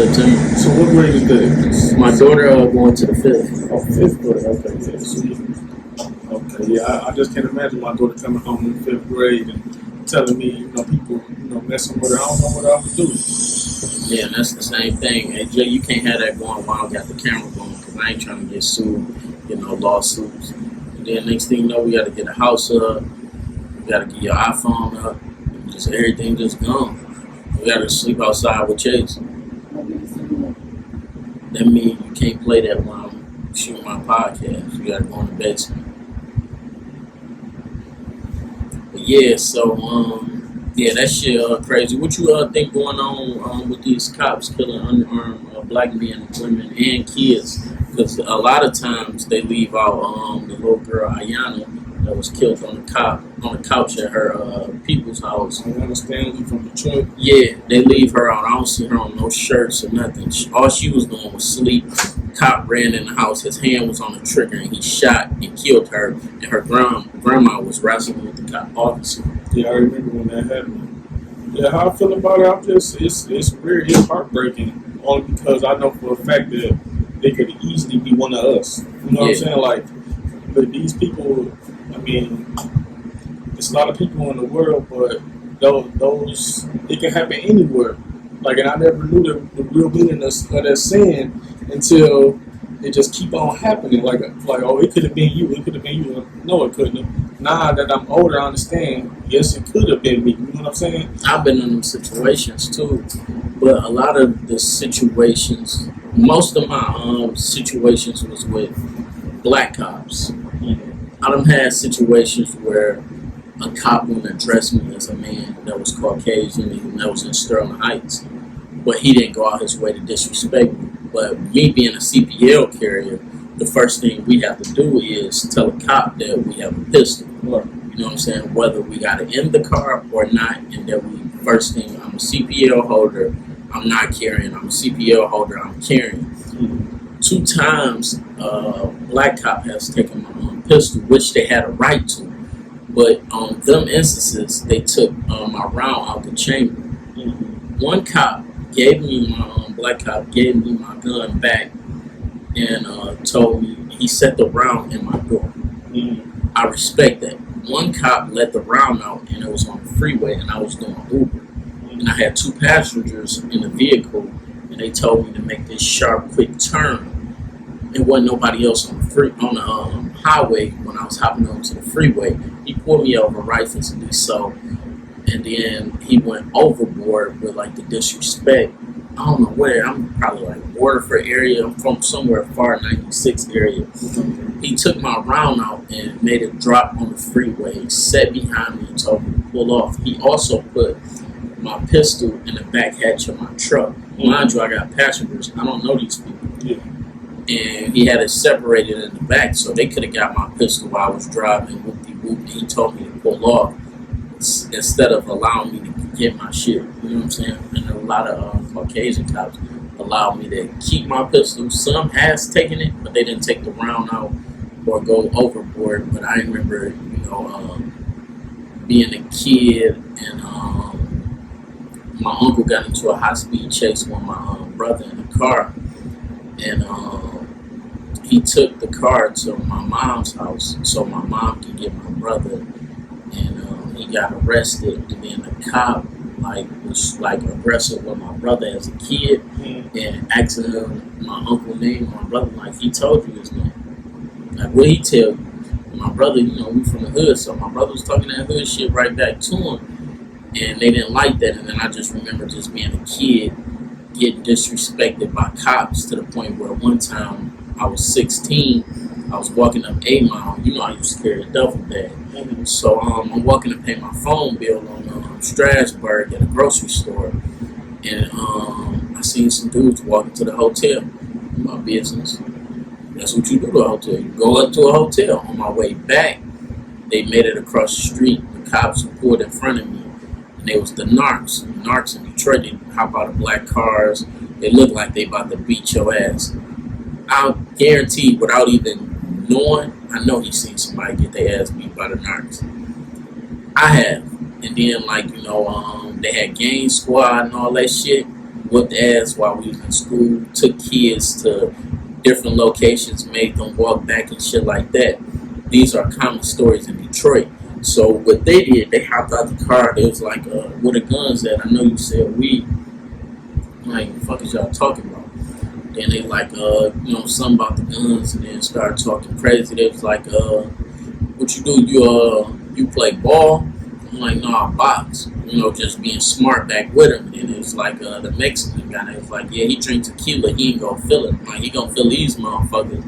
September. So what grade is that? My daughter going to the 5th. Oh, fifth grade. Okay, yeah, sweet. Okay, yeah, I just can't imagine my daughter coming home in fifth grade and telling me, people, messing with her. I don't know what I would do. Yeah, and that's the same thing. Hey, Jay, you can't have that going while I got the camera going because I ain't trying to get sued, lawsuits. And then next thing you know, we got to get a house up. We got to get your iPhone up. Just everything just gone. We got to sleep outside with Chase. That means you can't play that while I'm shooting my podcast. You got to go in the basement. But yeah, so yeah, that shit crazy. What you think going on with these cops killing unarmed black men, women, and kids? Because a lot of times they leave out the little girl Ayana that was killed on the couch at her people's house. I understand you from Detroit. Yeah, they leave her out. I don't see her on no shirts or nothing. All she was doing was sleep. Cop ran in the house. His hand was on the trigger, and he shot and killed her. And her grandma was wrestling with the cop officer. Yeah, I remember when that happened. Yeah, how I feel about it, it's weird, it's heartbreaking. Only because I know for a fact that they could easily be one of us. You know what I'm saying? Like, but these people, I mean, it's a lot of people in the world, but those it can happen anywhere. Like, and I never knew the real meaning of that saying until it just keep on happening. Like, oh, it could have been you. It could have been you. No, it couldn't have. Now that I'm older, I understand. Yes, it could have been me. You know what I'm saying? I've been in them situations too, but a lot of the situations, most of my situations was with black cops. I done had situations where a cop wouldn't address me as a man that was Caucasian and that was in Sterling Heights, but he didn't go out his way to disrespect me. But me being a CPL carrier, the first thing we have to do is tell a cop that we have a pistol. Right. You know what I'm saying? Whether we got it in the car or not, and that we first thing, I'm a CPL holder, I'm not carrying. I'm a CPL holder, I'm carrying. 2 times, black cop has taken my pistol, which they had a right to. But on them instances, they took my round out the chamber. One cop gave me black cop gave me my gun back and told me he set the round in my door. I respect that. One cop let the round out and it was on the freeway and I was doing Uber. And I had 2 passengers in the vehicle and they told me to make this sharp, quick turn. There wasn't nobody else on the highway when I was hopping onto the freeway. He pulled me over righteously so, and then he went overboard with like the disrespect. I don't know where. I'm probably like Waterford area. I'm from somewhere far 96 area. He took my round out and made it drop on the freeway, sat behind me and told me to pull off. He also put my pistol in the back hatch of my truck. Mind you, I got passengers. I don't know these people. Yeah. And he had it separated in the back, so they could have got my pistol while I was driving. Whoop-de-whoop. He told me to pull off instead of allowing me to get my shit. You know what I'm saying? And a lot of Caucasian cops allowed me to keep my pistol. Some has taken it, but they didn't take the round out or go overboard. But I remember, being a kid and my uncle got into a high-speed chase with my brother in the car. And he took the car to my mom's house so my mom could get my brother. And he got arrested. And then the cop was aggressive with my brother as a kid and asking him my uncle's name. My brother, he told you his name. Like, what he tell you? And my brother, we from the hood, so my brother was talking that hood shit right back to him. And they didn't like that. And then I just remember just being a kid getting disrespected by cops to the point where one time I was 16, I was walking up A Mile. I used to carry a duffel bag. So I'm walking to pay my phone bill on Strasburg at a grocery store. And I seen some dudes walking to the hotel. My business. That's what you do to a hotel. You go up to a hotel. On my way back, they made it across the street. The cops pulled in front of me. And they was the narcs. The narcs in Detroit, they hop out of black cars. They look like they about to beat your ass. I'll guarantee, without even knowing, I know he's seen somebody get their ass beat by the narcs. I have. And then, they had Gang Squad and all that shit. whooped ass while we was in school, took kids to different locations, made them walk back and shit like that. These are common stories in Detroit. So what they did, they hopped out the car. They was like, where the guns at? I know you said weed. Like, what the fuck is y'all talking about? Then they like, something about the guns, and then started talking crazy. They was like, what you do? You play ball? I'm like, no, I box. Just being smart back with him. And it was like the Mexican guy. It was like, yeah, he drinks tequila. He ain't gonna feel it. Like, he gonna feel these motherfuckers.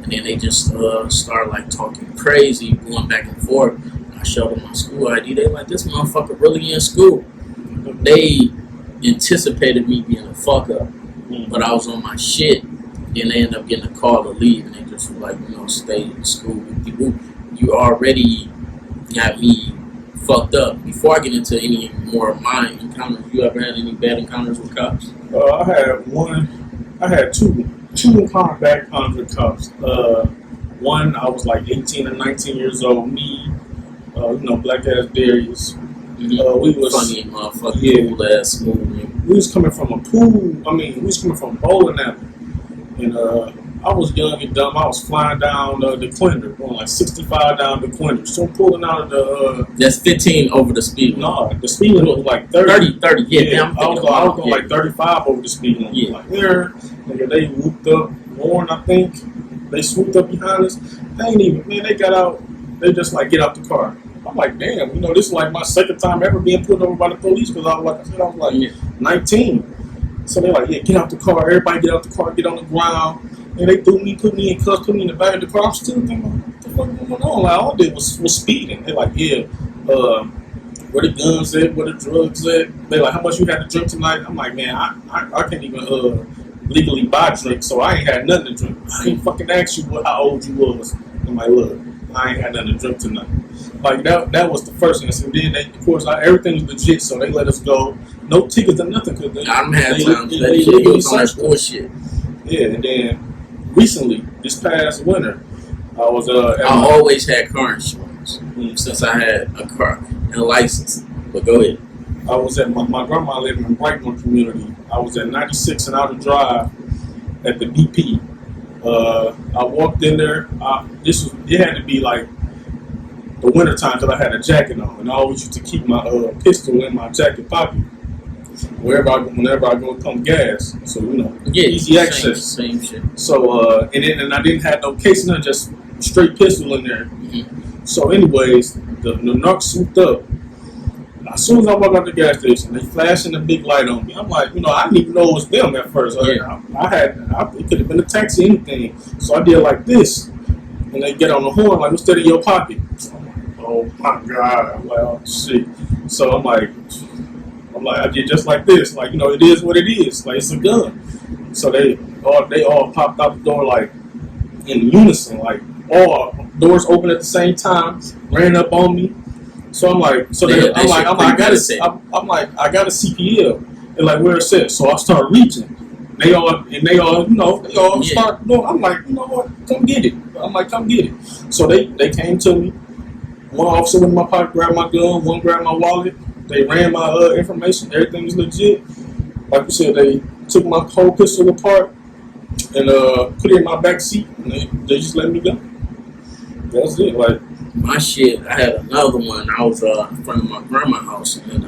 And then they just started like talking crazy, going back and forth. I showed them my school ID. They like, this motherfucker really in school. They anticipated me being a fuck up, but I was on my shit. Then they ended up getting a call to leave, and they just were like, stay in school. You already got me fucked up. Before I get into any more of my encounters, you ever had any bad encounters with cops? I had one. I had two bad encounters with cops. One, I was like 18 and 19 years old. Me, black ass Darius. We was funny motherfucker, cool ass smooth. We was coming from a pool. We was coming from bowling alley, and I was young and dumb. I was flying down the Quinter, going like 65 down the Quinter. So I'm pulling out of the. That's 15 over the speed limit. No, the speed limit was like 30. 30, yeah. I was going like 35 over the speed limit. Yeah. Like there, nigga, they whooped up. Warren, I think, they swooped up behind us. They got out. They just like, get out the car. I'm like, damn, this is like my second time ever being pulled over by the police because I was like 19. So they're like, yeah, get out the car. Everybody get out the car, get on the ground. And they put me in cuffs, put me in the back of the car. I'm still thinking, what the fuck going on? Like, all I did was speeding. They're like, yeah, where the guns at, where the drugs at. They're like, how much you had to drink tonight? I'm like, man, I can't even legally buy drinks, so I ain't had nothing to drink. I ain't fucking asked you how old you was. I'm like, look, I ain't had nothing to drink tonight. Like, that was the first incident. Then, of course, everything was legit, so they let us go. No tickets or nothing. Cause they had times that shit was on that bullshit. Yeah, and then recently, this past winter, I was I always had car insurance since I had a car and a license. But go ahead. I was at my grandma living in Brightmore community. I was at 96 and Outer Drive at the BP. I walked in there. It had to be like the winter time because I had a jacket on, and I always used to keep my pistol in my jacket pocket whenever I go pump gas. So easy access. Same shit. So and I didn't have no case, nothing, just straight pistol in there. Mm-hmm. So anyways, the narcs swooped up. As soon as I walk out the gas station, they flashing the big light on me. I'm like, I didn't even know it was them at first. Yeah. It could have been a taxi, anything. So I did like this, and they get on the horn like, "What's that in your pocket?" I'm like, oh my god! I'm like, oh shit. So I'm like, I did just like this. Like, it is what it is. Like, it's a gun. So they all popped out the door like in unison, like all doors open at the same time, ran up on me. So I'm like, I got a CPL. They're like, where it says. So I start reaching. They all start doing. I'm like, you know what? Come get it. I'm like, come get it. So they came to me. One officer went in my pocket, grabbed my gun. One grabbed my wallet. They ran my information. Everything was legit. Like you said, they took my whole pistol apart and put it in my back seat, and they just let me go. That's it. Like, my shit, I had another one. I was in front of my grandma's house, and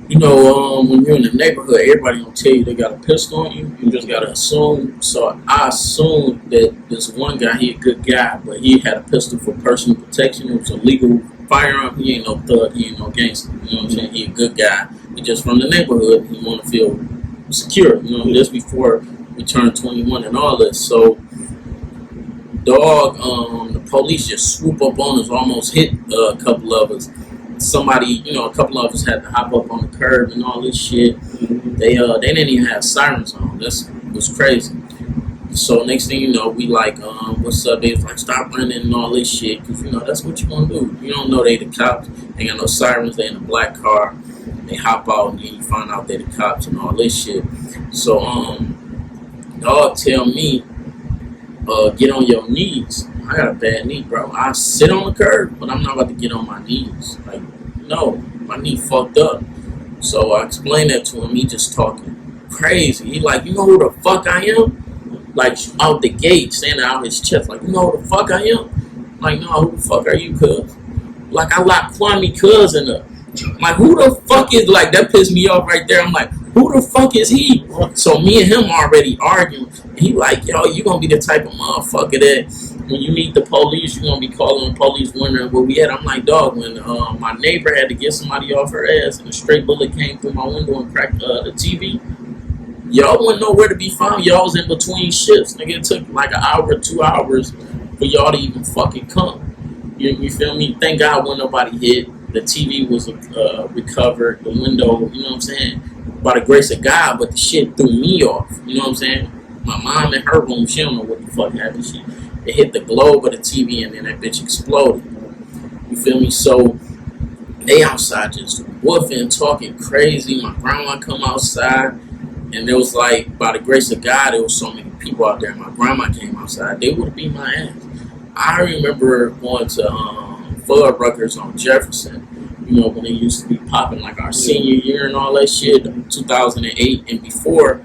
when you're in the neighborhood, everybody gonna tell you they got a pistol on you. You just gotta assume. So I assumed that this one guy, he a good guy, but he had a pistol for personal protection. It was a legal firearm. He ain't no thug. He ain't no gangster. You know what I'm saying? He a good guy. He just from the neighborhood. He want to feel secure. Just before we turned 21 and all this. So. The police just swoop up on us, almost hit a couple of us. A couple of us had to hop up on the curb and all this shit. They didn't even have sirens on. That was crazy. So next thing you know, we like, what's up? They was like, stop running and all this shit, because that's what you want to do. You don't know they the cops. They got no sirens. They in a black car. They hop out and then you find out they the cops and all this shit. So dog tell me. Get on your knees. I got a bad knee, bro. I sit on the curb, but I'm not about to get on my knees. Like, no, my knee fucked up. So I explained that to him. He just talking crazy. He like, you know who the fuck I am? Like out the gate, saying it out his chest, like, you know who the fuck I am? Like, no, who the fuck are you, cuz? Like, I locked Kwame cousin up. Like, who the fuck is, like, that pissed me off right there. I'm like, who the fuck is he? So me and him already arguing. He like, yo, you gonna be the type of motherfucker that when you meet the police, you gonna be calling the police wondering where we at. I'm like, dog, when my neighbor had to get somebody off her ass and a straight bullet came through my window and cracked the TV, y'all wouldn't know where to be found. Y'all was in between shifts. Nigga, it took like an hour, 2 hours for y'all to even fucking come. You feel me? Thank God when nobody hit. The TV was recovered. The window, you know what I'm saying? By the grace of God, but the shit threw me off. You know what I'm saying? My mom in her room, she don't know what the fuck happened. It hit the globe of the TV and then that bitch exploded. You feel me? So they outside just woofing, talking crazy. My grandma come outside. And it was like, by the grace of God, there was so many people out there. My grandma came outside. They would have beat my ass. I remember going to Fuddruckers on Jefferson, you know, when they used to be popping like our senior year and all that shit, 2008 and before.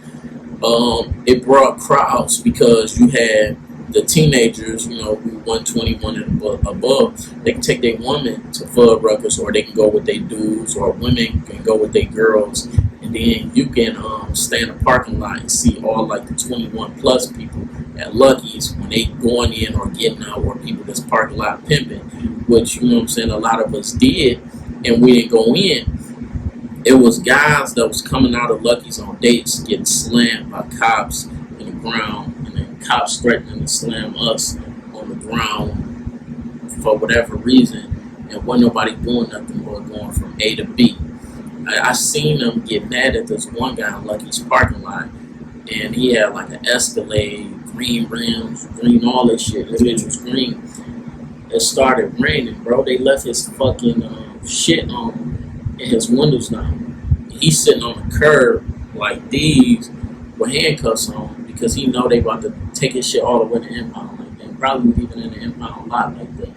It brought crowds because you had the teenagers, you know, who 121 and above. They can take their women to Fuddruckers, or they can go with their dudes, or women can go with their girls. And then you can stay in the parking lot and see all like the 21 plus people at Lucky's when they going in or getting out, or people that's parking lot pimping, which, you know what I'm saying, a lot of us did, and we didn't go in. It was guys that was coming out of Lucky's on dates getting slammed by cops in the ground, and then cops threatening to slam us on the ground for whatever reason, and wasn't nobody doing nothing but going from A to B. I seen them get mad at this one guy in Lucky's parking lot, and he had like an Escalade, green rims, green all that shit. This bitch was green. It started raining, bro. They left his fucking shit on and his windows down. He's sitting on the curb like these with handcuffs on because he know they about to take his shit all the way to impound like that. Probably even in the impound lot like that.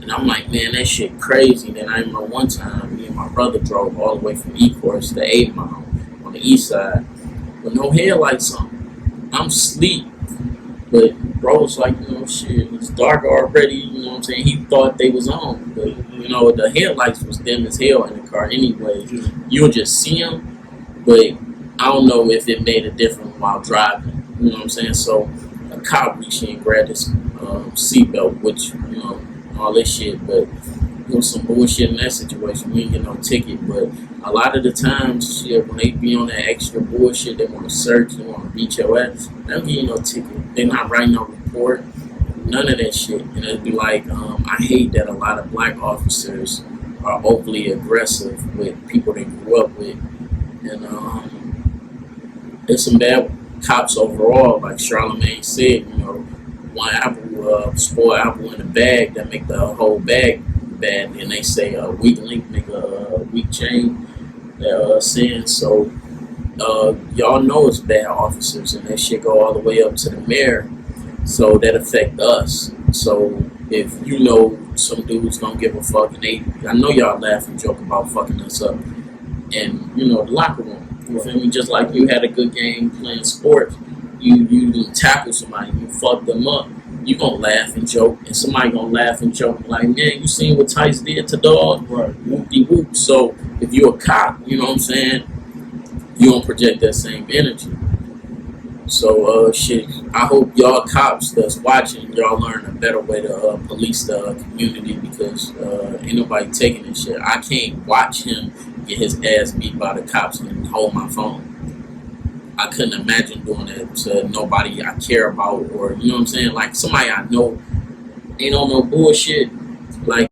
And I'm like, man, that shit crazy. Then I remember one time, me and my brother drove all the way from Ecorse to 8 Mile on the east side with no headlights on. I'm asleep. But bro was like, you know, shit, it's dark already, you know what I'm saying? He thought they was on. But, you know, the headlights was dim as hell in the car anyway. You'll just see them, but I don't know if it made a difference while driving. You know what I'm saying? So a cop reached in and grabbed his seatbelt, which, you know, all this shit, but it was some bullshit in that situation. We didn't get no ticket, but a lot of the times, shit, when they be on that extra bullshit, they want to search, they want to beat your ass, they don't give you no ticket. They're not writing no report, none of that shit. And it'd be like, I hate that a lot of black officers are overly aggressive with people they grew up with. And there's some bad cops overall, like Charlamagne said, you know, one apple, spoiled apple in a bag that make the whole bag bad, and they say a weak link make a weak chain. They're saying so. Y'all know it's bad officers, and that shit go all the way up to the mayor. So that affect us. So if you know some dudes don't give a fuck, and I know y'all laugh and joke about fucking us up, and you know the locker room. You feel me? Just like you had a good game playing sports. You tackle somebody, you fuck them up, you gonna laugh and joke, and somebody gonna laugh and joke like, man, you seen what Tice did to dog? Right. Whoop-de-whoop. So if you're a cop, you know what I'm saying, you don't project that same energy. So shit, I hope y'all cops that's watching, y'all learn a better way to police the community, because ain't nobody taking this shit. I can't watch him get his ass beat by the cops and hold my phone. I couldn't imagine doing that to nobody I care about, or, you know what I'm saying, like somebody I know ain't on no bullshit. Like,